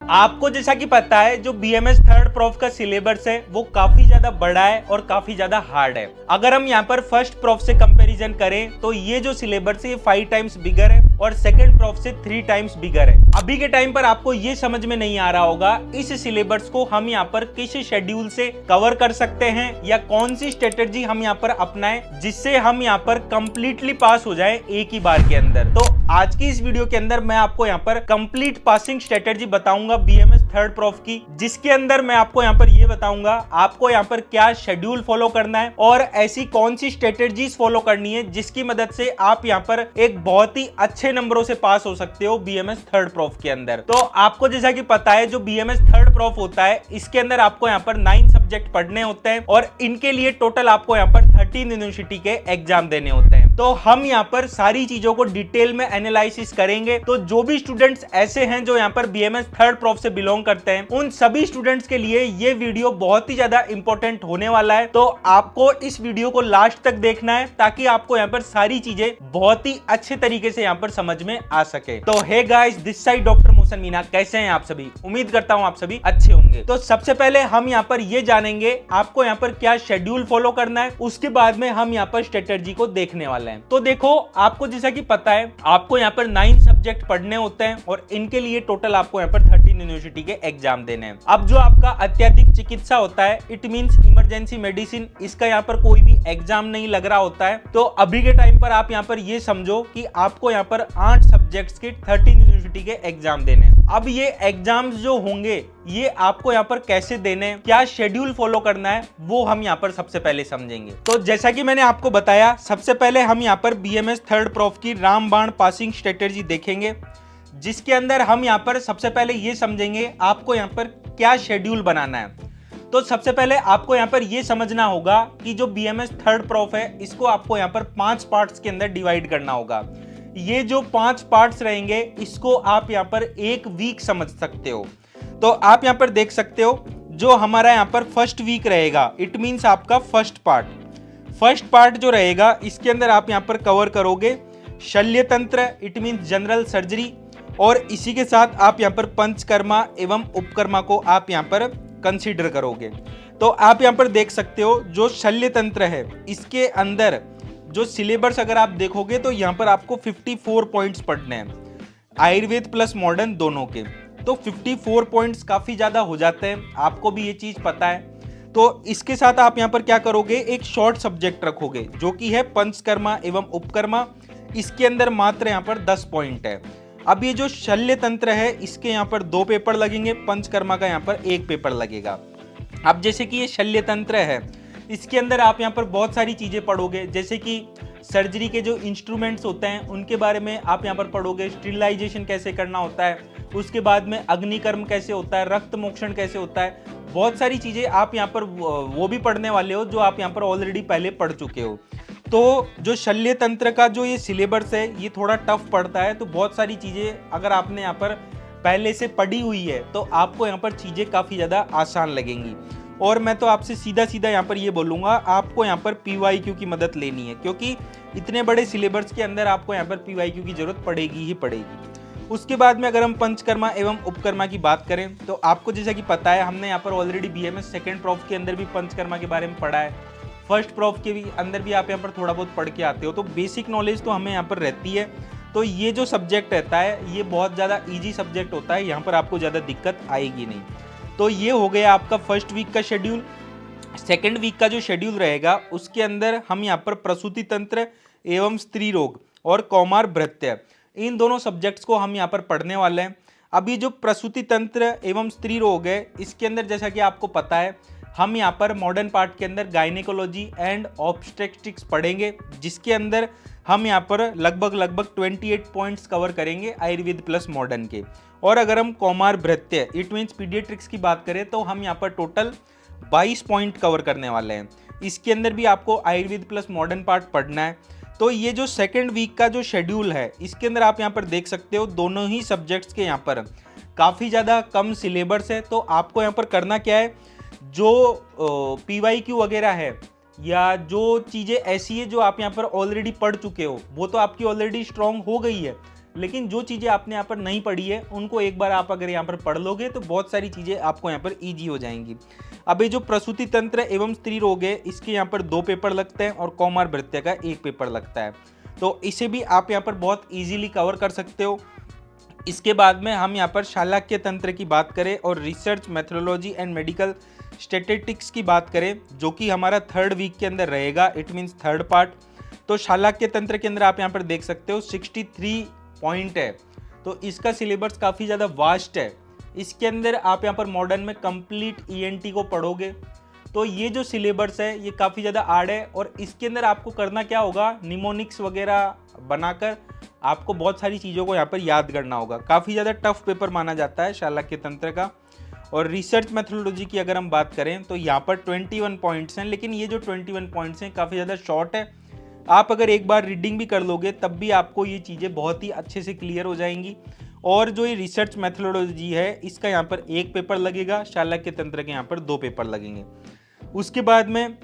आपको जैसा कि पता है जो बीएमएस थर्ड प्रोफ का सिलेबस है वो काफी ज्यादा बड़ा है और काफी ज्यादा हार्ड है। अगर हम यहाँ पर फर्स्ट प्रोफ से कंपैरिजन करें तो ये जो सिलेबस है ये 5 टाइम्स बिगर है और सेकंड प्रोफ से 3 टाइम्स बिगर है। अभी के टाइम पर आपको ये समझ में नहीं आ रहा होगा इस सिलेबस को हम यहाँ पर किस शेड्यूल से कवर कर सकते हैं या कौन सी स्ट्रेटेजी हम यहाँ पर अपनाएं जिससे हम यहाँ पर कंप्लीटली पास हो जाए एक ही बार के अंदर। तो आज की इस वीडियो के अंदर मैं आपको यहाँ पर कंप्लीट पासिंग स्ट्रेटेजी बताऊंगा बीएमएस थर्ड प्रोफ की, जिसके अंदर मैं आपको यहाँ पर ये बताऊंगा आपको यहाँ पर क्या शेड्यूल फॉलो करना है और ऐसी कौन सी स्ट्रेटेजीज फॉलो करनी है जिसकी मदद से आप यहाँ पर एक बहुत ही अच्छे नंबरों से पास हो सकते हो बीएमएस थर्ड प्रोफ के अंदर। तो आपको जैसा कि पता है जो बीएमएस थर्ड प्रोफ होता है इसके अंदर आपको यहाँ पर 9 सब्जेक्ट पढ़ने होते हैं और इनके लिए टोटल आपको यहाँ पर 13 यूनिवर्सिटी के एग्जाम देने होते हैं। तो हम यहाँ पर सारी चीजों को डिटेल में एनालिसिस करेंगे। तो जो भी स्टूडेंट्स ऐसे हैं जो यहाँ पर बीएमएस थर्ड प्रोफ से बिलोंग करते हैं उन सभी स्टूडेंट्स के लिए ये वीडियो बहुत ही ज्यादा इंपॉर्टेंट होने वाला है। तो आपको इस वीडियो को लास्ट तक देखना है ताकि आपको यहाँ पर सारी चीजें बहुत ही अच्छे तरीके से यहाँ पर समझ में आ सके। तो hey guys, this side doctor Mohsin Meena, कैसे हैं आप सभी? उम्मीद करता हूँ आप सभी अच्छे होंगे। तो सबसे पहले हम यहाँ पर ये जानेंगे आपको यहाँ पर क्या शेड्यूल फॉलो करना है, उसके बाद में हम यहाँ पर स्ट्रेटेजी को देखने वाले हैं। तो देखो, आपको जैसा कि पता है आपको यहाँ पर 9 सब्जेक्ट पढ़ने होते हैं और इनके लिए टोटल आपको यहाँ पर 13 यूनिवर्सिटी के एग्जाम देने हैं। अब जो आपका अत्यधिक चिकित्सा होता है, इट मींस इमरजेंसी मेडिसिन, इसका यहाँ पर कोई भी एग्जाम नहीं लग रहा होता है। तो अभी के टाइम पर आप यहाँ पर ये समझो कि आपको यहाँ पर 8 सब्जेक्ट्स के 13 यूनिवर्सिटी के एग्जाम देने हैं। अब ये एग्जाम्स जो होंगे ये आपको यहाँ पर कैसे देने हैं, क्या शेड्यूल फॉलो करना है, वो हम यहाँ पर सबसे पहले समझेंगे। तो जैसा कि मैंने आपको बताया, सबसे पहले हम यहाँ पर बीएमएस थर्ड प्रोफ की रामबाण पासिंग स्ट्रेटेजी देखेंगे, जिसके अंदर हम यहाँ पर सबसे पहले ये समझेंगे आपको यहाँ पर क्या शेड्यूल बनाना है। तो सबसे पहले आपको यहाँ पर ये समझना होगा कि जो बीएमएस थर्ड प्रोफ है इसको आपको यहाँ पर 5 पार्ट्स के अंदर डिवाइड करना होगा। ये जो 5 पार्ट्स रहेंगे इसको आप यहाँ पर एक वीक समझ सकते हो। तो आप यहाँ पर देख सकते हो जो हमारा यहाँ पर फर्स्ट वीक रहेगा, इट मींस आपका फर्स्ट पार्ट जो रहेगा इसके अंदर आप यहाँ पर कवर करोगे शल्य तंत्र, इट मींस जनरल सर्जरी, और इसी के साथ आप यहाँ पर पंचकर्मा एवं उपकर्मा को आप यहाँ पर कंसीडर करोगे। तो आप यहाँ पर देख सकते हो जो शल्य तंत्र है इसके अंदर जो सिलेबस अगर आप देखोगे तो यहाँ पर आपको 54 पॉइंट्स पढ़ने हैं, आयुर्वेद प्लस मॉडर्न दोनों के। तो 54 पॉइंट्स काफी ज्यादा हो जाते हैं, आपको भी ये चीज पता है। तो इसके साथ आप यहाँ पर क्या करोगे, एक शॉर्ट सब्जेक्ट रखोगे जो कि है पंचकर्मा एवं उपकर्मा। इसके अंदर मात्र यहाँ पर 10 पॉइंट है। अब ये जो शल्य तंत्र है इसके यहाँ पर 2 पेपर लगेंगे, पंचकर्मा का यहाँ पर 1 पेपर लगेगा। अब जैसे कि ये शल्य तंत्र है इसके अंदर आप यहाँ पर बहुत सारी चीजें पढ़ोगे, जैसे कि सर्जरी के जो इंस्ट्रूमेंट्स होते हैं उनके बारे में आप यहाँ पर पढ़ोगे, स्टेरिलाइजेशन कैसे करना होता है, उसके बाद में अग्निकर्म कैसे होता है, रक्त मोक्षण कैसे होता है, बहुत सारी चीजें आप यहाँ पर वो भी पढ़ने वाले हो जो आप यहाँ पर ऑलरेडी पहले पढ़ चुके हो। तो जो शल्य तंत्र का जो ये सिलेबस है ये थोड़ा टफ पड़ता है। तो बहुत सारी चीजें अगर आपने यहाँ पर पहले से पढ़ी हुई है तो आपको यहाँ पर चीजें काफी ज्यादा आसान लगेंगी। और मैं तो आपसे सीधा सीधा यहाँ पर ये बोलूँगा आपको यहाँ पर PYQ की मदद लेनी है, क्योंकि इतने बड़े सिलेबस के अंदर आपको यहाँ पर PYQ की जरूरत पड़ेगी ही पड़ेगी। उसके बाद में अगर हम पंचकर्मा एवं उपकर्मा की बात करें तो आपको जैसा कि पता है हमने यहाँ पर ऑलरेडी बीएमएस सेकेंड प्रोफ के अंदर भी पंचकर्मा के बारे में पढ़ा है, फर्स्ट प्रोफ के भी अंदर भी आप यहाँ पर थोड़ा बहुत पढ़ के आते हो। तो बेसिक नॉलेज तो हमें यहाँ पर रहती है। तो ये जो सब्जेक्ट रहता है ये बहुत ज़्यादा ईजी सब्जेक्ट होता है, यहाँ पर आपको ज़्यादा दिक्कत आएगी नहीं। तो ये हो गया आपका फर्स्ट वीक का शेड्यूल। सेकेंड वीक का जो शेड्यूल रहेगा उसके अंदर हम यहाँ पर प्रसूति तंत्र एवं स्त्री रोग और कौमार भृत्य, इन दोनों सब्जेक्ट्स को हम यहाँ पर पढ़ने वाले हैं। अभी जो प्रसूति तंत्र एवं स्त्री रोग है इसके अंदर जैसा कि आपको पता है हम यहाँ पर मॉडर्न पार्ट के अंदर गायनेकोलॉजी एंड ऑब्स्टेट्रिक्स पढ़ेंगे, जिसके अंदर हम यहाँ पर लगभग 28 पॉइंट्स कवर करेंगे आयुर्वेद प्लस मॉडर्न के। और अगर हम कौमार भृत्य, इट मीन्स पीडियाट्रिक्स की बात करें तो हम यहाँ पर टोटल 22 पॉइंट कवर करने वाले हैं। इसके अंदर भी आपको आयुर्वेद प्लस मॉडर्न पार्ट पढ़ना है। तो ये जो सेकेंड वीक का जो शेड्यूल है इसके अंदर आप यहाँ पर देख सकते हो दोनों ही सब्जेक्ट्स के यहाँ पर काफ़ी ज़्यादा कम सिलेबस है। तो आपको यहाँ पर करना क्या है, जो PYQ वगैरह है या जो चीज़ें ऐसी है जो आप यहाँ पर ऑलरेडी पढ़ चुके हो वो तो आपकी ऑलरेडी स्ट्रॉन्ग हो गई है, लेकिन जो चीज़ें आपने यहाँ पर नहीं पढ़ी है उनको एक बार आप अगर यहाँ पर पढ़ लोगे तो बहुत सारी चीज़ें आपको यहाँ पर ईजी हो जाएंगी। अब ये जो प्रसूति तंत्र एवं स्त्री रोग है इसके यहाँ पर 2 पेपर लगते हैं और कौमार भृत्य का 1 पेपर लगता है, तो इसे भी आप यहाँ पर बहुत ईजिली कवर कर सकते हो। इसके बाद में हम यहाँ पर शालाक्य तंत्र की बात करें और research methodology and medical statistics की बात करें, जो कि हमारा 3rd वीक के अंदर रहेगा, इट मीन्स 3rd पार्ट। तो शालाक्य तंत्र के अंदर आप यहाँ पर देख सकते हो 63 पॉइंट है, तो इसका सिलेबस काफ़ी ज़्यादा वास्ट है। इसके अंदर आप यहाँ पर मॉडर्न में कंप्लीट ENT को पढ़ोगे, तो ये जो सिलेबस है ये काफ़ी ज़्यादा हार्ड है और इसके अंदर आपको करना क्या होगा, निमोनिक्स वगैरह बनाकर आपको बहुत सारी चीज़ों को यहाँ पर याद करना होगा। काफ़ी ज़्यादा टफ पेपर माना जाता है शालाक्य तंत्र का। और रिसर्च मेथोडोलॉजी की अगर हम बात करें तो यहाँ पर 21 पॉइंट्स हैं, लेकिन ये जो 21 पॉइंट्स हैं काफ़ी ज़्यादा शॉर्ट है। आप अगर एक बार रीडिंग भी कर लोगे तब भी आपको ये चीज़ें बहुत ही अच्छे से क्लियर हो जाएंगी। और जो ये रिसर्च मेथोडोलॉजी है इसका यहाँ पर 1 पेपर लगेगा, शालाक्य तंत्र के यहाँ पर 2 पेपर लगेंगे। उसके बाद में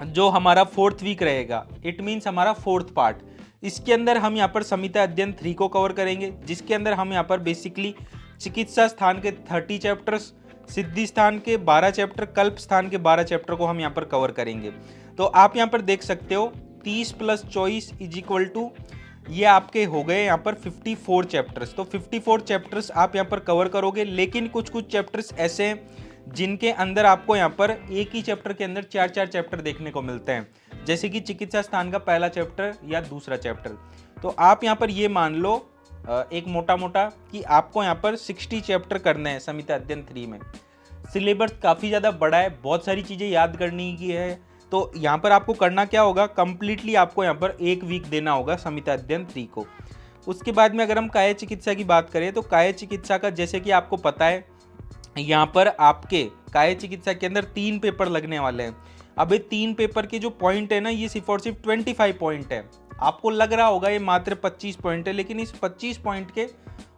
जो हमारा 4th वीक रहेगा, इट मीन्स हमारा 4th पार्ट, इसके अंदर हम यहाँ पर संहिता अध्ययन 3 को कवर करेंगे, जिसके अंदर हम यहाँ पर बेसिकली चिकित्सा स्थान के 30 चैप्टर्स, सिद्धि स्थान के 12 चैप्टर, कल्प स्थान के 12 चैप्टर को हम यहाँ पर कवर करेंगे। तो आप यहाँ पर देख सकते हो 30 + 24 = ये आपके हो गए यहाँ पर 54 चैप्टर्स। तो 54 चैप्टर्स आप यहाँ पर कवर करोगे, लेकिन कुछ चैप्टर्स ऐसे हैं जिनके अंदर आपको यहाँ पर एक ही चैप्टर के अंदर 4-4 चैप्टर देखने को मिलते हैं, जैसे कि चिकित्सा स्थान का पहला चैप्टर या दूसरा चैप्टर। तो आप यहाँ पर ये मान लो एक मोटा कि आपको यहाँ पर 60 चैप्टर करने हैं संहिता अध्ययन 3 में। सिलेबस काफ़ी ज़्यादा बड़ा है, बहुत सारी चीज़ें याद करनी की है। तो यहाँ पर आपको करना क्या होगा, कंप्लीटली आपको यहाँ पर 1 वीक देना होगा संहिता अध्ययन 3 को। उसके बाद में अगर हम काय चिकित्सा की बात करें तो काय चिकित्सा का जैसे कि आपको पता है यहाँ पर आपके काय चिकित्सा के अंदर 3 पेपर लगने वाले हैं। अब ये 3 पेपर के जो पॉइंट है ना, ये सिर्फ और सिर्फ 25 पॉइंट है। आपको लग रहा होगा ये मात्र 25 पॉइंट है, लेकिन इस 25 पॉइंट के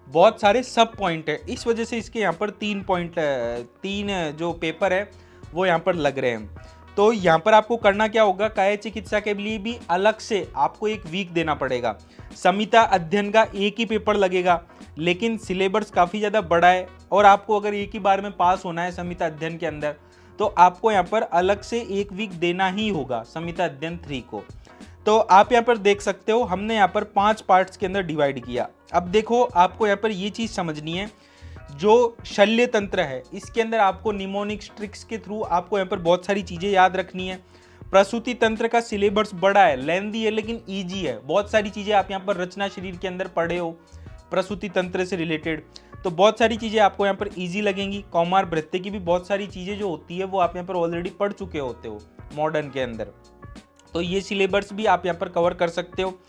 बहुत सारे सब पॉइंट है। इस वजह से इसके यहाँ पर 3 जो पेपर है वो यहाँ पर लग रहे हैं। तो यहाँ पर आपको करना क्या होगा, काय चिकित्सा के लिए भी अलग से आपको 1 वीक देना पड़ेगा। संहिता अध्ययन का 1 ही पेपर लगेगा, लेकिन सिलेबस काफ़ी ज़्यादा बड़ा है और आपको अगर एक ही बार में पास होना है संहिता अध्ययन के अंदर तो आपको यहाँ पर अलग से 1 वीक देना ही होगा संहिता अध्ययन 3 को। तो आप यहाँ पर देख सकते हो हमने यहाँ पर 5 पार्ट्स के अंदर डिवाइड किया। अब देखो आपको यहाँ पर ये चीज़ समझनी है, जो शल्य तंत्र है इसके अंदर आपको निमोनिक्स ट्रिक्स के थ्रू आपको यहाँ पर बहुत सारी चीज़ें याद रखनी है। प्रसूति तंत्र का सिलेबस बड़ा है, लेंथी है, लेकिन ईजी है। बहुत सारी चीज़ें आप यहाँ पर रचना शरीर के अंदर पढ़े हो प्रसूति तंत्र से रिलेटेड, तो बहुत सारी चीज़ें आपको यहाँ पर ईजी लगेंगी। कौमार भृत्य की भी बहुत सारी चीज़ें जो होती है वो आप यहाँ पर ऑलरेडी पढ़ चुके होते हो मॉडर्न के अंदर, तो ये सिलेबस भी आप यहाँ पर कवर कर सकते हो।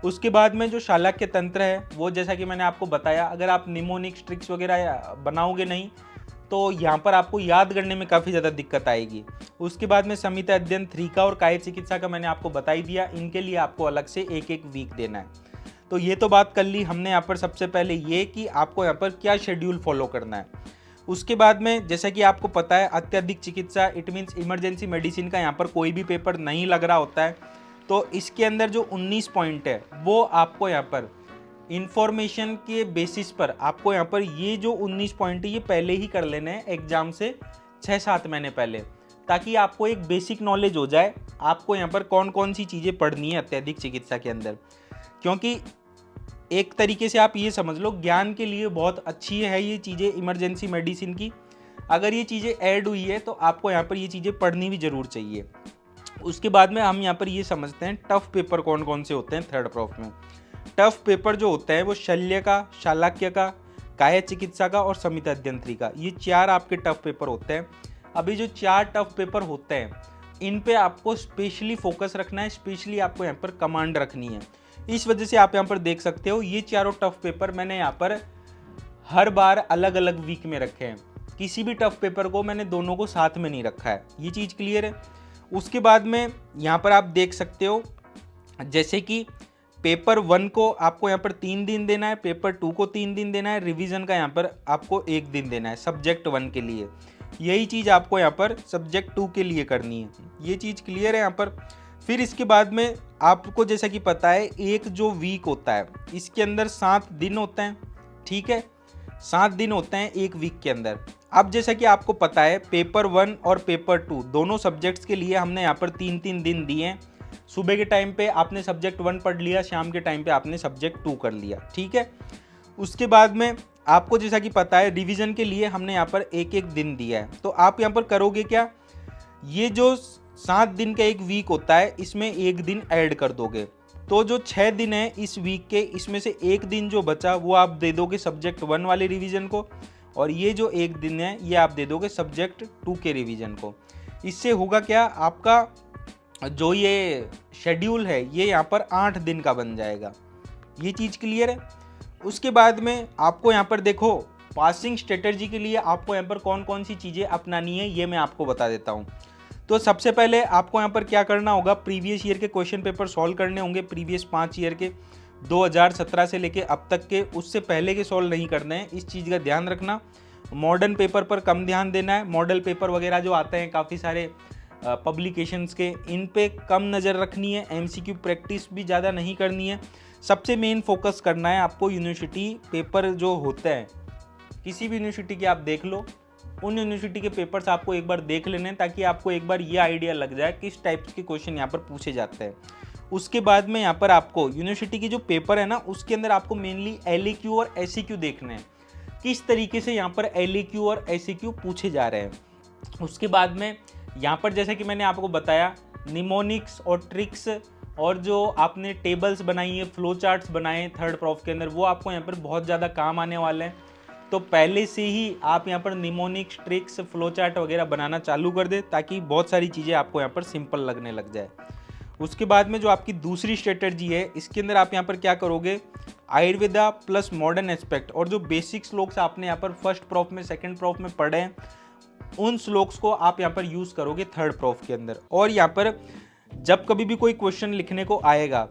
उसके बाद में जो शालाक्य तंत्र है वो जैसा कि मैंने आपको बताया, अगर आप निमोनिक्स ट्रिक्स वगैरह बनाओगे नहीं तो यहाँ पर आपको याद करने में काफ़ी ज़्यादा दिक्कत आएगी। उसके बाद में संहिता अध्ययन 3 का और काय चिकित्सा का मैंने आपको बता ही दिया, इनके लिए आपको अलग से 1-1 वीक देना है। तो ये तो बात कर ली हमने यहाँ पर सबसे पहले ये कि आपको यहाँ पर क्या शेड्यूल फॉलो करना है। उसके बाद में जैसा कि आपको पता है अत्यधिक चिकित्सा, इट मीन्स इमरजेंसी मेडिसिन का यहाँ पर कोई भी पेपर नहीं लग रहा होता है। तो इसके अंदर जो 19 पॉइंट है वो आपको यहाँ पर इंफॉर्मेशन के बेसिस पर आपको यहाँ पर ये जो 19 पॉइंट है ये पहले ही कर लेने हैं एग्जाम से 6-7 महीने पहले, ताकि आपको एक बेसिक नॉलेज हो जाए आपको यहाँ पर कौन कौन सी चीज़ें पढ़नी है अत्यधिक चिकित्सा के अंदर। क्योंकि एक तरीके से आप ये समझ लो ज्ञान के लिए बहुत अच्छी है ये चीज़ें इमरजेंसी मेडिसिन की। अगर ये चीज़ें ऐड हुई है तो आपको यहाँ पर ये चीज़ें पढ़नी भी ज़रूर चाहिए। उसके बाद में हम यहाँ पर ये समझते हैं टफ पेपर कौन कौन से होते हैं 3rd प्रॉफ में। टफ पेपर जो होता है वो शल्य का, शालाक्य का, काय चिकित्सा का और संहिता अध्ययन 3 का, ये 4 आपके टफ पेपर होते हैं। अभी जो 4 टफ पेपर होते हैं इन पे आपको स्पेशली फोकस रखना है, स्पेशली आपको यहाँ पर कमांड रखनी है। इस वजह से आप यहाँ पर देख सकते हो ये चारों टफ पेपर मैंने यहाँ पर हर बार अलग अलग वीक में रखे हैं। किसी भी टफ पेपर को मैंने दोनों को साथ में नहीं रखा है, ये चीज़ क्लियर है। उसके बाद में यहाँ पर आप देख सकते हो जैसे कि पेपर 1 को आपको यहाँ पर 3 दिन देना है, पेपर 2 को 3 दिन देना है, रिवीजन का यहाँ पर आपको 1 दिन देना है सब्जेक्ट 1 के लिए। यही चीज़ आपको यहाँ पर सब्जेक्ट 2 के लिए करनी है, ये चीज़ क्लियर है यहाँ पर। फिर इसके बाद में आपको जैसा कि पता है एक जो वीक होता है इसके अंदर 7 दिन होते हैं, ठीक है, 7 दिन होते हैं एक वीक के अंदर। अब जैसा कि आपको पता है पेपर 1 और पेपर 2 दोनों सब्जेक्ट्स के लिए हमने यहाँ पर 3-3 दिन दिए हैं। सुबह के टाइम पे आपने सब्जेक्ट 1 पढ़ लिया, शाम के टाइम पे आपने सब्जेक्ट 2 कर लिया, ठीक है। उसके बाद में आपको जैसा कि पता है रिवीजन के लिए हमने यहाँ पर एक एक दिन दिया है। तो आप यहाँ पर करोगे क्या, ये जो 7 दिन का एक वीक होता है इसमें एक दिन ऐड कर दोगे, तो जो 6 दिन है इस वीक के, इसमें से एक दिन जो बचा वो आप दे दोगे सब्जेक्ट 1 वाले रिवीजन को, और ये जो एक दिन है ये आप दे दोगे सब्जेक्ट 2 के रिवीजन को। इससे होगा क्या, आपका जो ये शेड्यूल है ये यहाँ पर 8 दिन का बन जाएगा। ये चीज़ क्लियर है। उसके बाद में आपको यहाँ पर देखो पासिंग स्ट्रेटजी के लिए आपको यहाँ पर कौन कौन सी चीज़ें अपनानी है ये मैं आपको बता देता हूँ। तो सबसे पहले आपको यहाँ पर क्या करना होगा, प्रीवियस ईयर के क्वेश्चन पेपर सॉल्व करने होंगे, प्रीवियस 5 ईयर के 2017 से लेके अब तक के, उससे पहले के सॉल्व नहीं करने हैं, इस चीज़ का ध्यान रखना। मॉडर्न पेपर पर कम ध्यान देना है, मॉडल पेपर वगैरह जो आते हैं काफ़ी सारे पब्लिकेशंस के, इन पे कम नज़र रखनी है, एमसीक्यू प्रैक्टिस भी ज़्यादा नहीं करनी है। सबसे मेन फोकस करना है आपको यूनिवर्सिटी पेपर जो होते हैं, किसी भी यूनिवर्सिटी के आप देख लो, उन यूनिवर्सिटी के पेपर्स आपको एक बार देख लेने हैं ताकि आपको एक बार ये आइडिया लग जाए किस टाइप्स के क्वेश्चन यहाँ पर पूछे जाते हैं। उसके बाद में यहाँ पर आपको यूनिवर्सिटी की जो पेपर है ना उसके अंदर आपको मेनली LAQ और SEQ देखने हैं, किस तरीके से यहाँ पर LAQ और SEQ पूछे जा रहे हैं। उसके बाद में यहाँ पर जैसे कि मैंने आपको बताया निमोनिक्स और ट्रिक्स और जो आपने टेबल्स बनाई है, फ्लो चार्ट्स बनाए थर्ड प्रॉफ के अंदर, वो आपको यहाँ पर बहुत ज़्यादा काम आने वाले हैं। तो पहले से ही आप यहाँ पर निमोनिक्स, ट्रिक्स, फ्लो चार्ट वगैरह बनाना चालू कर दे ताकि बहुत सारी चीज़ें आपको यहाँ पर सिंपल लगने लग जाए। उसके बाद में जो आपकी दूसरी स्ट्रेटजी है इसके अंदर आप यहाँ पर क्या करोगे, आयुर्वेदा प्लस मॉडर्न एस्पेक्ट और जो बेसिक श्लोक्स आपने यहाँ पर फर्स्ट प्रॉफ में, सेकंड प्रॉफ में पढ़े हैं, उन श्लोक्स को आप यहाँ पर यूज़ करोगे थर्ड प्रॉफ के अंदर। और यहाँ पर जब कभी भी कोई क्वेश्चन लिखने को आएगा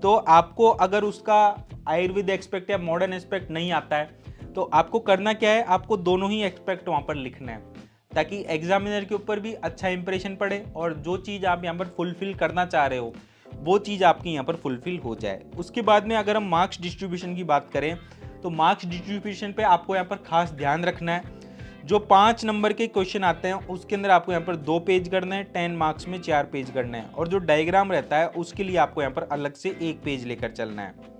तो आपको अगर उसका आयुर्वेद एस्पेक्ट या मॉडर्न एस्पेक्ट नहीं आता है तो आपको करना क्या है, आपको दोनों ही एस्पेक्ट वहाँ पर लिखना है ताकि एग्जामिनर के ऊपर भी अच्छा इंप्रेशन पड़े और जो चीज़ आप यहाँ पर फुलफिल करना चाह रहे हो वो चीज़ आपकी यहाँ पर फुलफिल हो जाए। उसके बाद में अगर हम मार्क्स डिस्ट्रीब्यूशन की बात करें तो मार्क्स डिस्ट्रीब्यूशन पे आपको यहाँ पर खास ध्यान रखना है। जो 5 नंबर के क्वेश्चन आते हैं उसके अंदर आपको यहाँ पर 2 पेज करना है, 10 मार्क्स में 4 पेज करना है, और जो डायग्राम रहता है उसके लिए आपको यहाँ पर अलग से 1 पेज लेकर चलना है।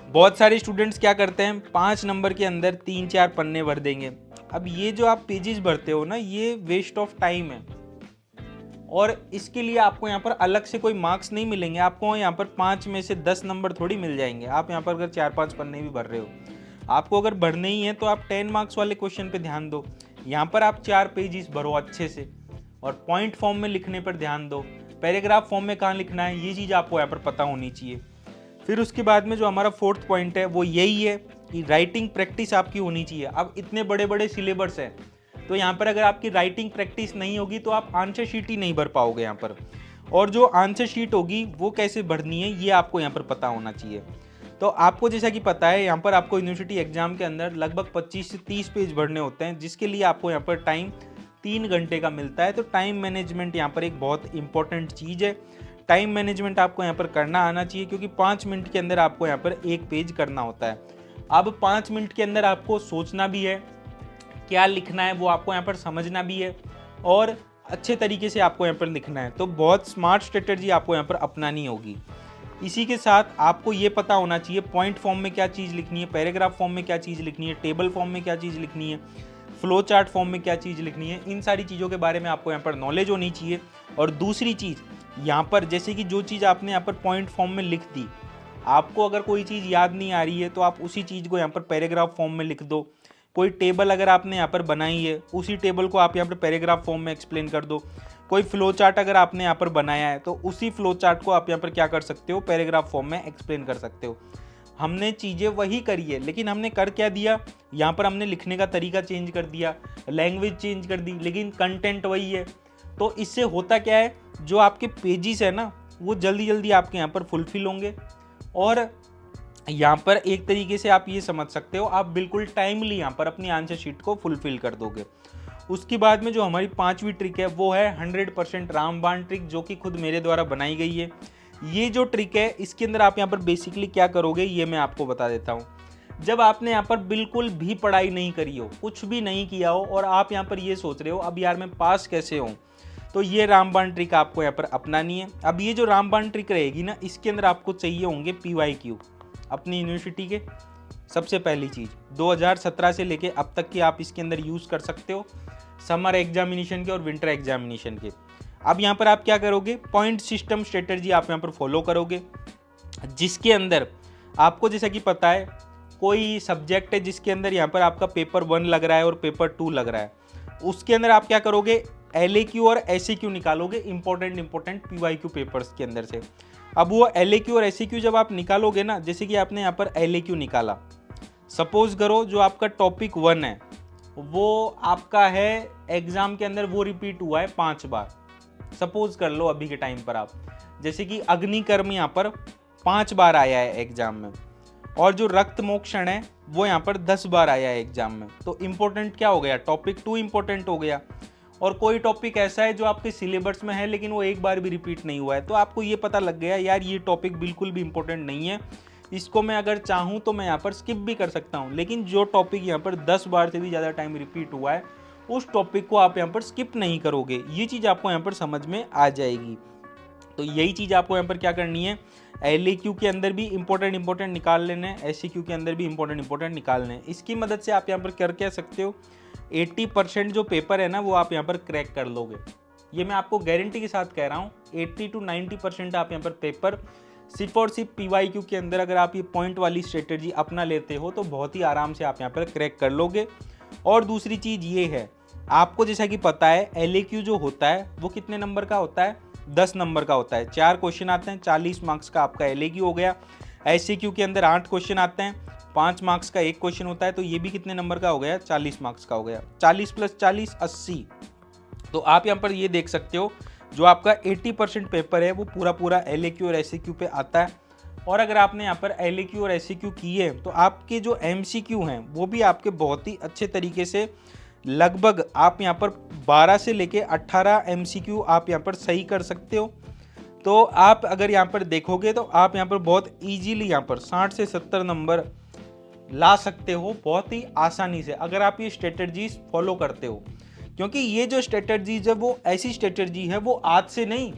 बहुत सारे स्टूडेंट्स क्या करते हैं 5 नंबर के अंदर 3-4 पन्ने भर देंगे। अब ये जो आप पेजेस भरते हो ना ये वेस्ट ऑफ टाइम है और इसके लिए आपको यहाँ पर अलग से कोई मार्क्स नहीं मिलेंगे। आपको यहाँ पर 5 में से 10 नंबर थोड़ी मिल जाएंगे। आप यहाँ पर अगर 4-5 पन्ने भी भर रहे हो, आपको अगर भरने ही है तो आप 10 मार्क्स वाले क्वेश्चन पे ध्यान दो। यहाँ पर आप 4 पेजेस भरो अच्छे से और पॉइंट फॉर्म में लिखने पर ध्यान दो। पैराग्राफ फॉर्म में कहाँ लिखना है ये चीज़ आपको यहाँ पर पता होनी चाहिए। फिर उसके बाद में जो हमारा 4th पॉइंट है वो यही है कि राइटिंग प्रैक्टिस आपकी होनी चाहिए। अब इतने बड़े बड़े सिलेबस हैं तो यहाँ पर अगर आपकी राइटिंग प्रैक्टिस नहीं होगी तो आप आंसर शीट ही नहीं भर पाओगे यहाँ पर, और जो आंसर शीट होगी वो कैसे भरनी है ये आपको यहाँ पर पता होना चाहिए। तो आपको जैसा कि पता है यहाँ पर आपको यूनिवर्सिटी एग्जाम के अंदर लगभग 25 से 30 पेज भरने होते हैं जिसके लिए आपको यहाँ पर टाइम 3 घंटे का मिलता है। तो टाइम मैनेजमेंट यहाँ पर एक बहुत इंपॉर्टेंट चीज़ है। टाइम मैनेजमेंट आपको यहाँ पर करना आना चाहिए क्योंकि 5 मिनट के अंदर आपको यहाँ पर 1 पेज करना होता है। अब 5 मिनट के अंदर आपको सोचना भी है, क्या लिखना है वो आपको यहाँ पर समझना भी है और अच्छे तरीके से आपको यहाँ पर लिखना है। तो बहुत स्मार्ट स्ट्रेटजी आपको यहाँ पर अपनानी होगी। इसी के साथ आपको ये पता होना चाहिए पॉइंट फॉर्म में क्या चीज़ लिखनी है, पैराग्राफ फॉर्म में क्या चीज़ लिखनी है, टेबल फॉर्म में क्या चीज़ लिखनी है, फ्लो चार्ट फॉर्म में क्या चीज़ लिखनी है। इन सारी चीज़ों के बारे में आपको यहाँ पर नॉलेज होनी चाहिए। और दूसरी चीज़ यहाँ पर जैसे कि जो चीज़ आपने यहाँ पर पॉइंट फॉर्म में लिख दी, आपको अगर कोई चीज़ याद नहीं आ रही है तो आप उसी चीज़ को यहाँ पर पैराग्राफ फॉर्म में लिख दो। कोई टेबल अगर आपने यहाँ पर बनाई है उसी टेबल को आप यहाँ पर पैराग्राफ फॉर्म में एक्सप्लेन कर दो। कोई फ्लो चार्ट अगर आपने यहाँ पर बनाया है तो उसी फ्लो चार्ट को आप यहाँ पर क्या कर सकते हो, पैराग्राफ फॉर्म में एक्सप्लेन कर सकते हो। हमने चीज़ें वही करी है लेकिन हमने कर क्या दिया, यहाँ पर हमने लिखने का तरीका चेंज कर दिया, लैंग्वेज चेंज कर दी, लेकिन कंटेंट वही है। तो इससे होता क्या है, जो आपके पेजेस है ना वो जल्दी जल्दी आपके यहाँ पर फुलफिल होंगे और यहाँ पर एक तरीके से आप ये समझ सकते हो आप बिल्कुल टाइमली यहाँ पर अपनी आंसर शीट को फुलफिल कर दोगे। उसके बाद में जो हमारी 5वीं ट्रिक है वो है 100% रामबाण ट्रिक, जो कि खुद मेरे द्वारा बनाई गई है। ये जो ट्रिक है इसके अंदर आप यहाँ पर बेसिकली क्या करोगे ये मैं आपको बता देता हूँ। जब आपने यहाँ पर बिल्कुल भी पढ़ाई नहीं करी हो, कुछ भी नहीं किया हो और आप यहाँ पर ये सोच रहे हो अब यार मैं पास कैसे हूँ, तो ये रामबाण ट्रिक आपको यहाँ पर अपनानी है। अब ये जो रामबाण ट्रिक रहेगी ना, इसके अंदर आपको चाहिए होंगे PYQ अपनी यूनिवर्सिटी के। सबसे पहली चीज़ 2017 से लेके अब तक की आप इसके अंदर यूज़ कर सकते हो, समर एग्जामिनेशन के और विंटर एग्जामिनेशन के। अब यहाँ पर आप क्या करोगे, पॉइंट सिस्टम स्ट्रेटजी आप यहाँ पर फॉलो करोगे, जिसके अंदर आपको जैसा कि पता है कोई सब्जेक्ट है जिसके अंदर यहाँ पर आपका पेपर 1 लग रहा है और पेपर 2 लग रहा है, उसके अंदर आप क्या करोगे, LAQ और SAQ निकालोगे इंपॉर्टेंट PYQ पेपर्स के अंदर से। अब वो LAQ और SAQ जब आप निकालोगे ना, जैसे कि आपने यहाँ पर LAQ निकाला, सपोज करो जो आपका टॉपिक 1 है वो आपका है एग्जाम के अंदर वो रिपीट हुआ है 5 बार, सपोज कर लो अभी के टाइम पर आप, जैसे कि अग्निकर्म यहाँ पर 5 बार आया है एग्जाम में, और जो रक्त मोक्षण है वो यहाँ पर 10 बार आया है एग्जाम में। तो इम्पोर्टेंट क्या हो गया, टॉपिक 2 इम्पोर्टेंट हो गया। और कोई टॉपिक ऐसा है जो आपके सिलेबस में है लेकिन वो एक बार भी रिपीट नहीं हुआ है, तो आपको ये पता लग गया यार ये टॉपिक बिल्कुल भी इम्पोर्टेंट नहीं है, इसको मैं अगर चाहूँ तो मैं यहाँ पर स्किप भी कर सकता हूँ। लेकिन जो टॉपिक यहाँ पर 10 बार से भी ज़्यादा टाइम रिपीट हुआ है उस टॉपिक को आप यहाँ पर स्किप नहीं करोगे। ये चीज़ आपको यहाँ पर समझ में आ जाएगी। तो यही चीज़ आपको यहाँ पर क्या करनी है, LAQ के अंदर भी इंपॉर्टेंट निकाल लेने हैं, SAQ के अंदर भी इंपॉर्टेंट निकालने हैं। इसकी मदद से आप यहाँ पर कर क्या सकते हो, 80% जो पेपर है ना वो आप यहाँ पर क्रैक कर लोगे। ये मैं आपको गारंटी के साथ कह रहा हूँ, 80 to 90% आप यहाँ पर पेपर सिर्फ और सिर्फ PYQ के अंदर अगर आप ये पॉइंट वाली स्ट्रेटेजी अपना लेते हो तो बहुत ही आराम से आप यहाँ पर क्रैक कर लोगे। और दूसरी चीज़ ये है, आपको जैसा कि पता है LAQ जो होता है वो कितने नंबर का होता है, 10 नंबर का होता है। 4 क्वेश्चन आते हैं, 40 मार्क्स का आपका LAQ हो गया। SAQ के अंदर 8 क्वेश्चन आते हैं, 5 मार्क्स का 1 क्वेश्चन होता है, तो ये भी कितने नंबर का हो गया, 40 मार्क्स का हो गया। 40 + 40 80। तो आप यहाँ पर ये देख सकते हो जो आपका 80% पेपर है वो पूरा LAQ और SAQ पे आता है। और अगर आपने यहाँ पर LAQ और SAQ किए तो आपके जो MCQ हैं वो भी आपके बहुत ही अच्छे तरीके से, लगभग आप यहाँ पर 12 से लेके 18 MCQ आप यहाँ पर सही कर सकते हो। तो आप अगर यहाँ पर देखोगे तो आप यहाँ पर बहुत ईजीली यहाँ पर 60 से 70 नंबर ला सकते हो बहुत ही आसानी से, अगर आप ये स्ट्रेटजीज फॉलो करते हो। क्योंकि ये जो स्ट्रेटजीज है वो ऐसी स्ट्रेटजी है, वो आज से नहीं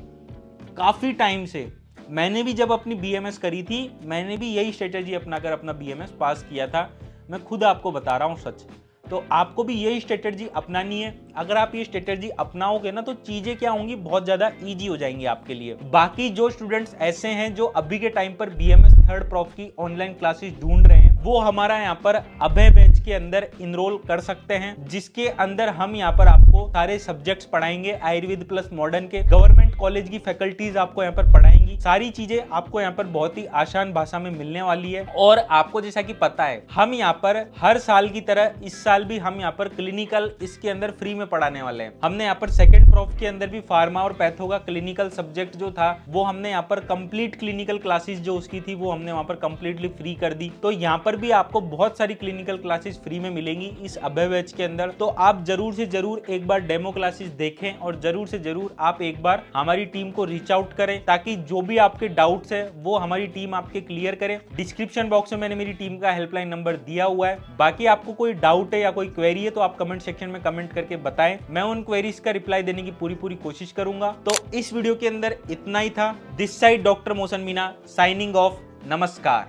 काफ़ी टाइम से, मैंने भी जब अपनी BMS करी थी मैंने भी यही स्ट्रेटजी अपनाकर अपना BMS पास किया था। मैं खुद आपको बता रहा हूँ सच। तो आपको भी यही स्ट्रेटजी अपनानी है। अगर आप ये स्ट्रेटजी अपनाओगे ना तो चीजें क्या होंगी, बहुत ज्यादा इजी हो जाएंगी आपके लिए। बाकी जो स्टूडेंट्स ऐसे हैं जो अभी के टाइम पर BMS 3rd प्रॉफ की ऑनलाइन क्लासेस ढूंढ रहे हैं, वो हमारा यहाँ पर अभय बैच के अंदर इनरोल कर सकते हैं, जिसके अंदर हम यहाँ पर आपको सारे सब्जेक्ट्स पढ़ाएंगे, आयुर्वेद प्लस मॉडर्न के। गवर्नमेंट कॉलेज की फैकल्टीज आपको यहाँ पर पढ़ाएंगी। सारी चीजें आपको यहाँ पर बहुत ही आसान भाषा में मिलने वाली है। और आपको जैसा कि पता है हम यहाँ पर हर साल की तरह इस साल भी हम यहाँ पर क्लिनिकल इसके अंदर फ्री में पढ़ाने वाले हैं। हमने यहाँ पर 2nd प्रॉफ के अंदर भी फार्मा और पैथो का क्लिनिकल सब्जेक्ट जो था वो हमने यहाँ पर कंप्लीट क्लिनिकल क्लासेस जो उसकी थी वो हमने वहाँ पर कंप्लीटली फ्री कर दी। तो यहाँ पर भी आपको बहुत सारी क्लिनिकल क्लासेस फ्री में मिलेंगी इस अभय बैच के अंदर। तो आप जरूर से जरूर एक बार डेमो क्लासेस देखें और जरूर से जरूर आप एक बार हमारी टीम को रीच आउट करें, ताकि जो भी आपके डाउट्स है वो हमारी टीम आपके क्लियर करे। डिस्क्रिप्शन बॉक्स में मैंने मेरी टीम का हेल्पलाइन नंबर दिया हुआ है। बाकी आपको कोई डाउट है या कोई क्वेरी है तो आप कमेंट सेक्शन में कमेंट करके बताएं, मैं उन क्वेरीज का रिप्लाई देने की पूरी कोशिश करूंगा। तो इस वीडियो के अंदर इतना ही था। This side doctor Mohsin Meena signing off. नमस्कार।